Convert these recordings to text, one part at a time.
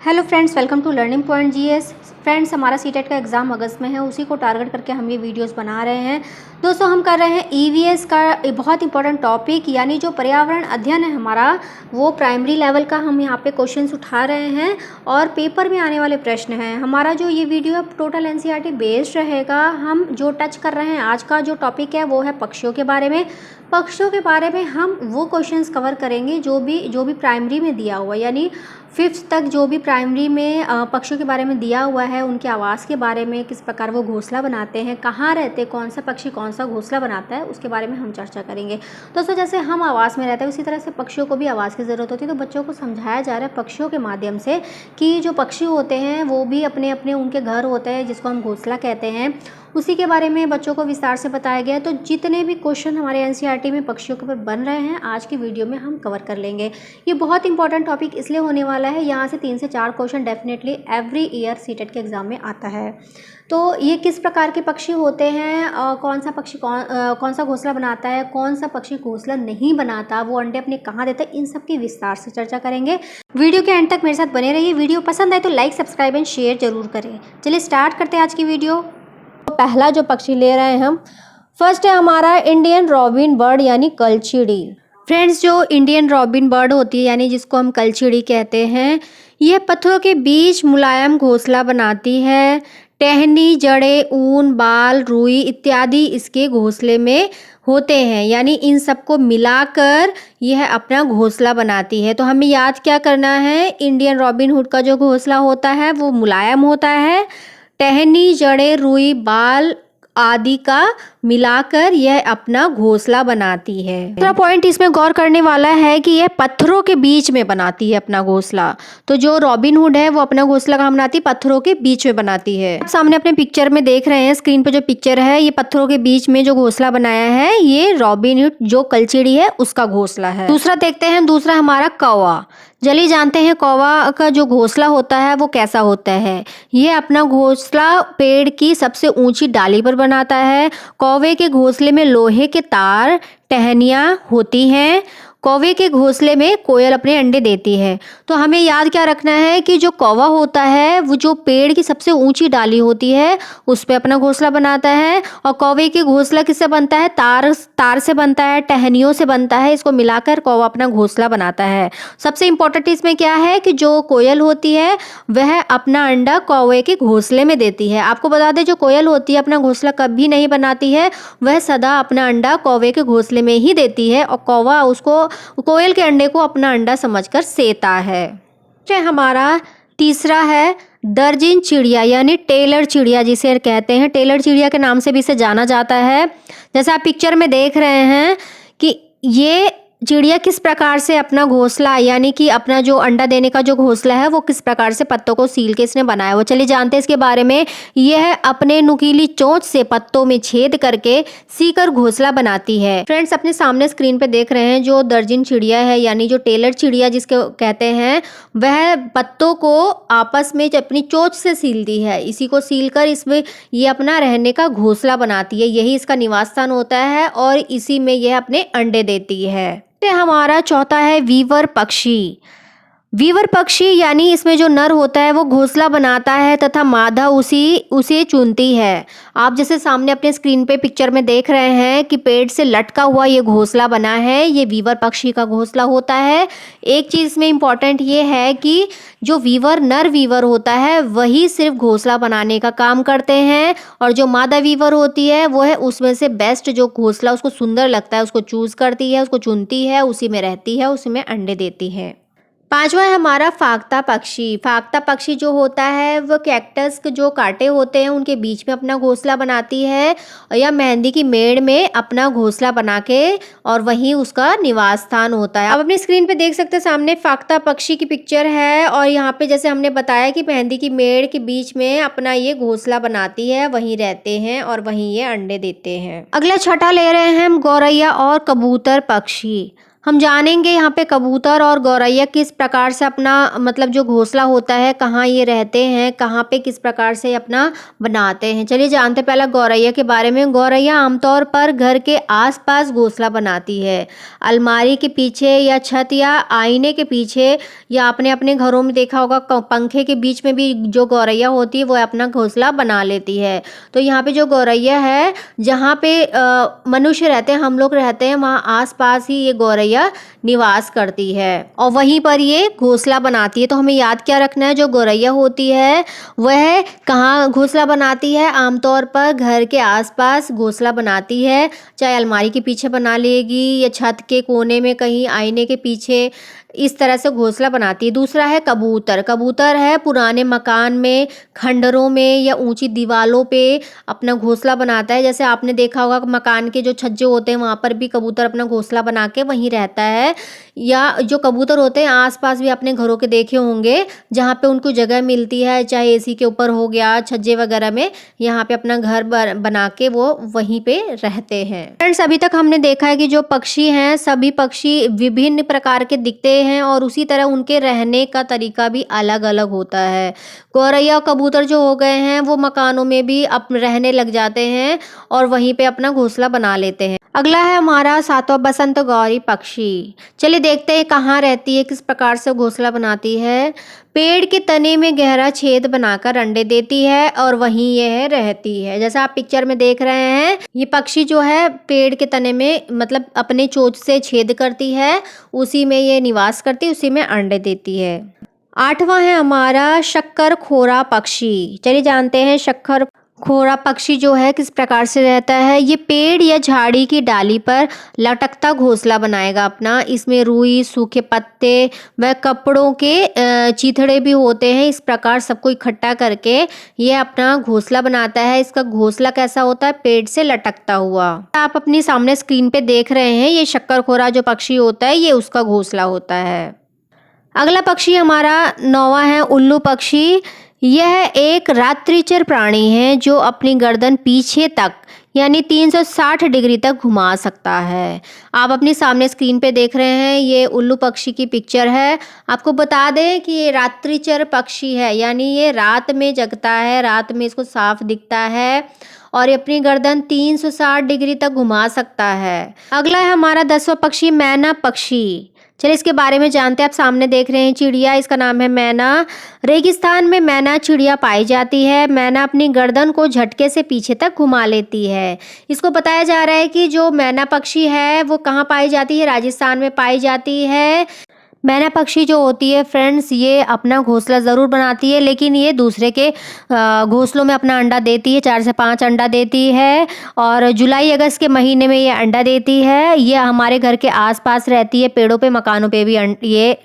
Hello friends, welcome to learning point GS. Friends, हमारा CTET का exam अगस्त में है, उसी को टारगेट करके हम ये वीडियोस बना रहे हैं। दोस्तों, हम कर रहे हैं ईवीएस का एक बहुत इंपॉर्टेंट टॉपिक, यानी जो पर्यावरण अध्ययन है हमारा, वो प्राइमरी लेवल का हम यहाँ पे क्वेश्चंस उठा रहे हैं और पेपर में आने वाले प्रश्न हैं। हमारा जो ये वीडियो है टोटल एनसीईआरटी बेस्ड रहेगा। हम जो टच कर रहे हैं, आज का जो टॉपिक है वो है पक्षियों के बारे में। पक्षियों के बारे में हम वो क्वेश्चंस कवर करेंगे जो भी प्राइमरी में दिया हुआ, यानी 5th तक जो भी प्राइमरी में पक्षियों के बारे में दिया हुआ है, उनके आवास के बारे में, किस प्रकार वो घोंसला बनाते हैं, कहाँ रहते हैं, कौन सा पक्षी कौन सा घोंसला बनाता है, उसके बारे में हम चर्चा करेंगे। दोस्तों, जैसे हम आवास में रहते हैं उसी तरह से पक्षियों को भी आवास की ज़रूरत होती है। तो बच्चों को समझाया जा रहा है पक्षियों के माध्यम से कि जो पक्षी होते हैं वो भी अपने अपने उनके घर होते हैं, जिसको हम घोंसला कहते हैं, उसी के बारे में बच्चों को विस्तार से बताया गया है। तो जितने भी क्वेश्चन हमारे एनसीईआरटी में पक्षियों के ऊपर बन रहे हैं, आज की वीडियो में हम कवर कर लेंगे। ये बहुत इंपॉर्टेंट टॉपिक इसलिए होने वाला है, यहाँ से 3 से 4 question definitely every year CTET के एग्जाम में आता है। तो ये किस प्रकार के पक्षी होते हैं, कौन सा पक्षी कौन सा घोंसला बनाता है, कौन सा पक्षी घोंसला नहीं बनाता, वो अंडे अपने कहाँ देता है, इन सब की विस्तार से चर्चा करेंगे। वीडियो के एंड तक मेरे साथ बने रहिए। वीडियो पसंद आए तो लाइक, सब्सक्राइब एंड शेयर जरूर करें। चलिए स्टार्ट करते हैं आज की वीडियो। पहला जो पक्षी ले रहे हैं हम, फर्स्ट है हमारा इंडियन रॉबिन बर्ड यानी कलचिड़ी। फ्रेंड्स, जो इंडियन रॉबिन बर्ड होती है, यानी जिसको हम कलचिड़ी कहते हैं, यह पत्थरों के बीच मुलायम घोंसला बनाती है। टहनी, जड़ें, ऊन, बाल, रुई इत्यादि इसके घोंसले में होते हैं, यानी इन सबको मिलाकर यह अपना घोंसला बनाती है। तो हमें याद क्या करना है, इंडियन रॉबिन हुड का जो घोंसला होता है वो मुलायम होता है। टहनी, जड़ें, रुई, बाल आदि का मिलाकर यह अपना घोंसला बनाती है। दूसरा पॉइंट इसमें गौर करने वाला है कि यह पत्थरों के बीच में बनाती है अपना घोंसला। तो जो रॉबिन हुड है वो अपना घोंसला कहाँ बनाती है, पत्थरों के बीच में बनाती है। सामने अपने पिक्चर में देख रहे हैं, स्क्रीन पे जो पिक्चर है, ये पत्थरों के बीच में जो घोंसला बनाया है, ये रॉबिन हुड जो कलचिड़ी है उसका घोंसला है। दूसरा देखते हैं, दूसरा हमारा कौवा। चलिए जानते हैं कौवा का जो घोंसला होता है वो कैसा होता है। यह अपना घोंसला पेड़ की सबसे ऊंची डाली पर बनाता है। कौवे के घोंसले में लोहे के तार, टहनियाँ होती हैं। कौवे के घोंसले में कोयल अपने अंडे देती है। तो हमें याद क्या रखना है कि जो कौवा होता है वो जो पेड़ की सबसे ऊंची डाली होती है उस पे अपना घोंसला बनाता है। और कौवे के घोंसला किससे बनता है, तार से बनता है, टहनियों से बनता है। इसको मिलाकर कौवा अपना घोंसला बनाता है। सबसे इम्पोर्टेंट इसमें क्या है कि जो कोयल होती है वह अपना अंडा कौवे के घोंसले में देती है। आपको बता दें, जो कोयल होती है अपना घोंसला कभी नहीं बनाती है, वह सदा अपना अंडा कौवे के घोंसले में ही देती है और कौवा उसको, कोयल के अंडे को अपना अंडा समझकर सेता है। हमारा तीसरा है दर्जिन चिड़िया यानी टेलर चिड़िया, जिसे कहते हैं टेलर चिड़िया के नाम से भी इसे जाना जाता है। जैसे आप पिक्चर में देख रहे हैं कि ये चिड़िया किस प्रकार से अपना घोंसला, यानी कि अपना जो अंडा देने का जो घोंसला है वो किस प्रकार से पत्तों को सील के इसने बनाया हुआ। चलिए जानते हैं इसके बारे में। यह अपने नुकीली चोंच से पत्तों में छेद करके सीकर घोंसला बनाती है। फ्रेंड्स, अपने सामने स्क्रीन पे देख रहे हैं जो दर्जिन चिड़िया है, यानी जो टेलर चिड़िया जिसको कहते हैं, वह पत्तों को आपस में अपनी चोंच से सीलती है। इसी को सील कर इसमें ये अपना रहने का घोंसला बनाती है। यही इसका निवास स्थान होता है और इसी में यह अपने अंडे देती है। हमारा चौथा है वीवर पक्षी। वीवर पक्षी यानी इसमें जो नर होता है वो घोंसला बनाता है तथा मादा उसे चुनती है। आप जैसे सामने अपने स्क्रीन पे पिक्चर में देख रहे हैं कि पेड़ से लटका हुआ ये घोंसला बना है, ये वीवर पक्षी का घोंसला होता है। एक चीज़ में इम्पॉर्टेंट ये है कि जो नर वीवर होता है वही सिर्फ घोंसला बनाने का काम करते हैं, और जो मादा वीवर होती है वो है उसमें से बेस्ट जो घोंसला उसको सुंदर लगता है उसको चूज़ करती है, उसको चुनती है, उसी में रहती है, उसी में अंडे देती है। पांचवा है हमारा फाख्ता पक्षी। फाख्ता पक्षी जो होता है वो कैक्टस के जो कांटे होते हैं उनके बीच में अपना घोंसला बनाती है, या मेहंदी की मेड़ में अपना घोंसला बना के और वहीं उसका निवास स्थान होता है। अब अपनी स्क्रीन पे देख सकते हैं सामने फाख्ता पक्षी की पिक्चर है, और यहाँ पे जैसे हमने बताया कि मेहंदी की मेड़ के बीच में अपना ये घोंसला बनाती है, वहीं रहते हैं और वहीं ये अंडे देते हैं। अगला छठा ले रहे हैं हम गौरैया और कबूतर पक्षी। हम जानेंगे यहाँ पे कबूतर और गौरैया किस प्रकार से अपना मतलब जो घोंसला होता है, कहाँ ये रहते हैं, कहाँ पे किस प्रकार से अपना बनाते हैं। चलिए जानते हैं पहले गौरैया के बारे में। गौरैया आमतौर पर घर के आसपास घोंसला बनाती है, अलमारी के पीछे या छत या आईने के पीछे, या आपने अपने घरों में देखा होगा पंखे के बीच में भी जो गौरैया होती है वो अपना घोंसला बना लेती है। तो यहाँ पे जो गौरैया है, जहाँ पे मनुष्य रहते हैं, हम लोग रहते हैं, वहाँ आसपास ही ये गौरैया निवास करती है और वहीं पर ये घोंसला बनाती है। तो हमें याद क्या रखना है, जो गौरैया होती है वह कहाँ घोंसला बनाती है, आमतौर पर घर के आसपास घोंसला बनाती है, चाहे अलमारी के पीछे बना लेगी या छत के कोने में कहीं आईने के पीछे, इस तरह से घोंसला बनाती है। दूसरा है कबूतर। कबूतर है पुराने मकान में, खंडरों में या ऊंची दीवारों पे अपना घोंसला बनाता है। जैसे आपने देखा होगा मकान के जो छज्जे होते हैं वहाँ पर भी कबूतर अपना घोंसला बना के वहीं रहता है। या जो कबूतर होते हैं आसपास भी अपने घरों के देखे होंगे, जहाँ पे उनको जगह मिलती है, चाहे एसी के ऊपर हो गया, छज्जे वगैरह में, यहाँ पे अपना घर बना के वो वहीं पे रहते हैं। फ्रेंड्स, अभी तक हमने देखा है कि जो पक्षी हैं, सभी पक्षी विभिन्न प्रकार के दिखते हैं और उसी तरह उनके रहने का तरीका भी अलग अलग होता है। गौरैया और कबूतर जो हो गए हैं वो मकानों में भी रहने लग जाते हैं और वहीं पे अपना घोंसला बना लेते हैं। अगला है हमारा सातवां बसंत गौरी पक्षी। चलिए देखते हैं कहाँ रहती है, किस प्रकार से घोंसला बनाती है। पेड़ के तने में गहरा छेद बनाकर अंडे देती है और वहीं यह रहती है। जैसा आप पिक्चर में देख रहे हैं, ये पक्षी जो है पेड़ के तने में मतलब अपने चोंच से छेद करती है, उसी में ये निवास करती है, उसी में अंडे देती है। आठवां है हमारा शक्कर खोरा पक्षी। चलिए जानते हैं शक्कर खोरा पक्षी जो है किस प्रकार से रहता है। ये पेड़ या झाड़ी की डाली पर लटकता घोंसला बनाएगा अपना। इसमें रुई, सूखे पत्ते व कपड़ों के चीथड़े भी होते हैं। इस प्रकार सबको इकट्ठा करके ये अपना घोंसला बनाता है। इसका घोंसला कैसा होता है, पेड़ से लटकता हुआ। आप अपनी सामने स्क्रीन पे देख रहे हैं, ये शक्कर खोरा जो पक्षी होता है ये उसका घोंसला होता है। अगला पक्षी हमारा 9वां है उल्लू पक्षी। यह एक रात्रिचर प्राणी है जो अपनी गर्दन पीछे तक यानी 360 डिग्री तक घुमा सकता है। आप अपनी सामने स्क्रीन पे देख रहे हैं, ये उल्लू पक्षी की पिक्चर है। आपको बता दें कि ये रात्रिचर पक्षी है, यानी ये रात में जगता है, रात में इसको साफ दिखता है और ये अपनी गर्दन 360 डिग्री तक घुमा सकता है। अगला है हमारा 10वां पक्षी मैना पक्षी। चलिए इसके बारे में जानते हैं। आप सामने देख रहे हैं चिड़िया, इसका नाम है मैना। रेगिस्तान में मैना चिड़िया पाई जाती है। मैना अपनी गर्दन को झटके से पीछे तक घुमा लेती है। इसको बताया जा रहा है कि जो मैना पक्षी है वो कहाँ पाई जाती है, राजस्थान में पाई जाती है। मैना पक्षी जो होती है फ्रेंड्स, ये अपना घोंसला ज़रूर बनाती है, लेकिन ये दूसरे के घोंसलों में अपना अंडा देती है। 4 से 5 अंडा देती है और जुलाई अगस्त के महीने में ये अंडा देती है। ये हमारे घर के आसपास रहती है, पेड़ों पे, मकानों पे भी ये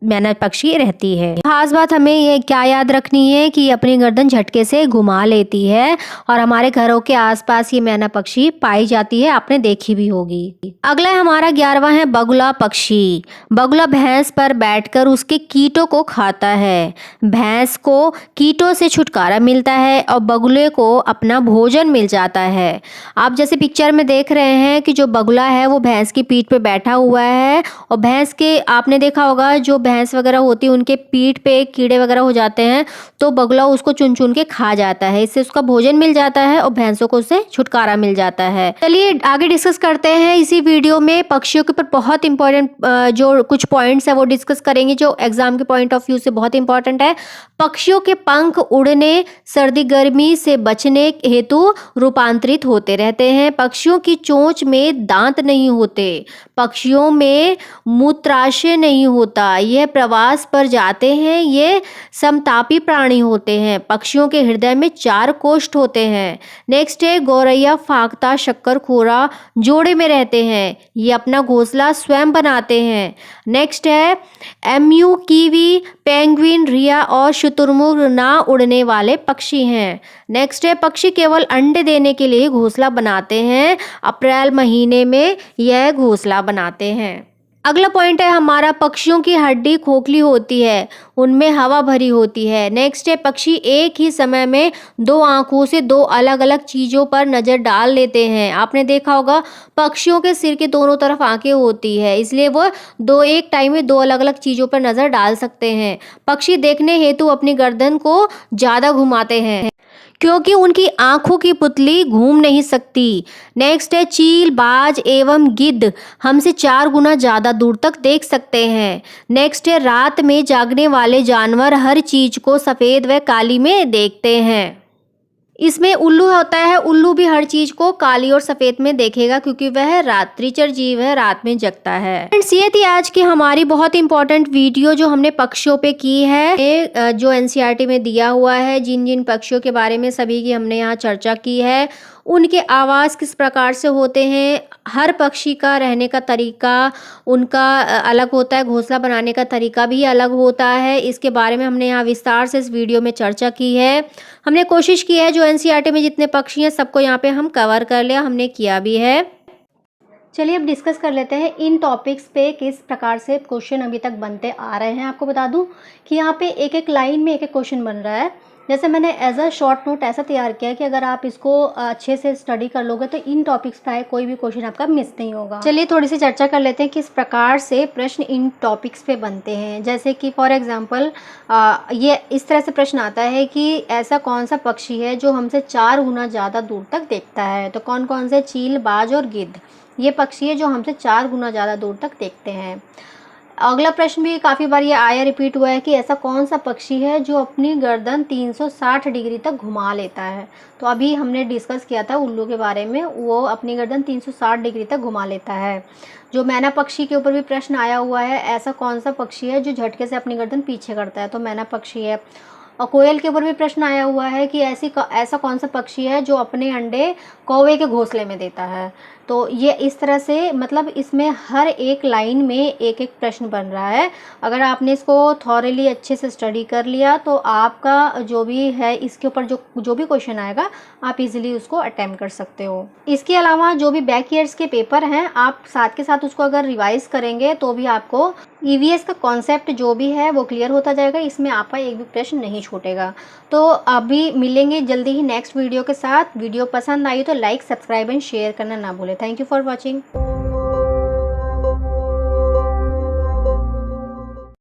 मैना पक्षी रहती है। खास बात हमें ये क्या याद रखनी है कि अपनी गर्दन झटके से घुमा लेती है और हमारे घरों के आसपास ये मैना पक्षी पाई जाती है, आपने देखी भी होगी। अगला हमारा 11वां है बगुला पक्षी। बगुला भैंस पर बैठकर उसके कीटों को खाता है। भैंस को कीटों से छुटकारा मिलता है और बगुले को अपना भोजन मिल जाता है। आप जैसे पिक्चर में देख रहे हैं कि जो बगुला है वो भैंस की पीठ पे बैठा हुआ है और भैंस के, आपने देखा होगा जो भैंस वगैरह होती है उनके पीठ पे कीड़े वगैरह हो जाते हैं, तो बगुला उसको चुन चुन के खा जाता है। इससे उसका भोजन मिल जाता है और भैंसों को उससे छुटकारा मिल जाता है। चलिए आगे डिस्कस करते हैं। इसी वीडियो में पक्षियों के ऊपर बहुत इंपॉर्टेंट जो कुछ पॉइंट्स है वो डिस्कस करेंगे, जो एग्जाम के पॉइंट ऑफ व्यू से बहुत इंपॉर्टेंट है। पक्षियों के पंख उड़ने, सर्दी गर्मी से बचने हेतु रूपांतरित होते रहते हैं। पक्षियों की चोंच में दांत नहीं होते। पक्षियों में मूत्राशय नहीं होता। यह प्रवास पर जाते हैं। ये समतापी प्राणी होते हैं। पक्षियों के हृदय में 4 कोष्ठ होते हैं। नेक्स्ट है गौरैया, फाख्ता, शक्कर खोरा जोड़े में रहते हैं। ये अपना घोंसला स्वयं बनाते हैं। नेक्स्ट है एम्यू, कीवी, पेंगुइन, रिया और शुतुरमुर्ग ना उड़ने वाले पक्षी हैं। नेक्स्ट है पक्षी केवल अंडे देने के लिए घोंसला बनाते हैं। अप्रैल महीने में यह घोंसला बनाते हैं। अगला पॉइंट है हमारा, पक्षियों की हड्डी खोखली होती है, उनमें हवा भरी होती है। नेक्स्ट है, पक्षी एक ही समय में दो आंखों से दो अलग अलग चीज़ों पर नज़र डाल लेते हैं। आपने देखा होगा पक्षियों के सिर के दोनों तरफ आंखें होती है, इसलिए वो एक टाइम में दो अलग अलग चीज़ों पर नज़र डाल सकते हैं। पक्षी देखने हेतु अपनी गर्दन को ज़्यादा घुमाते हैं क्योंकि उनकी आंखों की पुतली घूम नहीं सकती। नेक्स्ट है, चील, बाज एवं गिद्ध हमसे 4 गुना ज़्यादा दूर तक देख सकते हैं। नेक्स्ट है, रात में जागने वाले जानवर हर चीज़ को सफ़ेद व काली में देखते हैं। इसमें उल्लू होता है, उल्लू भी हर चीज़ को काली और सफ़ेद में देखेगा क्योंकि वह रात्रिचर जीव है, रात में जगता है। फ्रेंड्स, ये थी आज की हमारी बहुत इंपॉर्टेंट वीडियो जो हमने पक्षियों पे की है, जो एनसीईआरटी में दिया हुआ है। जिन जिन पक्षियों के बारे में सभी की हमने यहाँ चर्चा की है, उनके आवाज़ किस प्रकार से होते हैं, हर पक्षी का रहने का तरीका उनका अलग होता है, घोंसला बनाने का तरीका भी अलग होता है। इसके बारे में हमने यहाँ विस्तार से इस वीडियो में चर्चा की है। हमने कोशिश की है जो एनसीईआरटी में जितने पक्षी हैं सबको यहाँ पे हम कवर कर लिया, हमने किया भी है। चलिए अब डिस्कस कर लेते हैं इन टॉपिक्स पे किस प्रकार से क्वेश्चन अभी तक बनते आ रहे हैं। आपको बता दूं कि यहाँ पे एक एक लाइन में एक एक क्वेश्चन बन रहा है। जैसे मैंने एज अ शॉर्ट नोट ऐसा तैयार किया है कि अगर आप इसको अच्छे से स्टडी कर लोगे तो इन टॉपिक्स पे कोई भी क्वेश्चन आपका मिस नहीं होगा। चलिए थोड़ी सी चर्चा कर लेते हैं किस प्रकार से प्रश्न इन टॉपिक्स पे बनते हैं। जैसे कि फॉर एग्जांपल ये इस तरह से प्रश्न आता है कि ऐसा कौन सा पक्षी है जो हमसे 4 गुना ज़्यादा दूर तक देखता है। तो कौन कौन से? चील, बाज और गिद्ध, ये पक्षी है जो हमसे 4 गुना ज़्यादा दूर तक देखते हैं। अगला प्रश्न भी काफ़ी बार ये आया, रिपीट हुआ है कि ऐसा कौन सा पक्षी है जो अपनी गर्दन 360 डिग्री तक घुमा लेता है। तो अभी हमने डिस्कस किया था उल्लू के बारे में, वो अपनी गर्दन 360 डिग्री तक घुमा लेता है। जो मैना पक्षी के ऊपर भी प्रश्न आया हुआ है, ऐसा कौन सा पक्षी है जो झटके से अपनी गर्दन पीछे करता है, तो मैना पक्षी है। और कोयल के ऊपर भी प्रश्न आया हुआ है कि ऐसा कौन सा पक्षी है जो अपने अंडे कौवे के घोंसले में देता है। तो ये इस तरह से मतलब इसमें हर एक लाइन में एक एक प्रश्न बन रहा है। अगर आपने इसको थॉरली अच्छे से स्टडी कर लिया तो आपका जो भी है इसके ऊपर जो भी क्वेश्चन आएगा आप इजीली उसको अटेम्प्ट कर सकते हो। इसके अलावा जो भी बैक ईयर्स के पेपर हैं आप साथ के साथ उसको अगर रिवाइज करेंगे तो भी आपको ईवीएस का कॉन्सेप्ट जो भी है वो क्लियर होता जाएगा। इसमें आपका एक भी प्रश्न नहीं छूटेगा। तो अभी मिलेंगे जल्दी ही नेक्स्ट वीडियो के साथ। वीडियो पसंद आई तो लाइक, सब्सक्राइब एंड शेयर करना ना भूलें। Thank you for watching.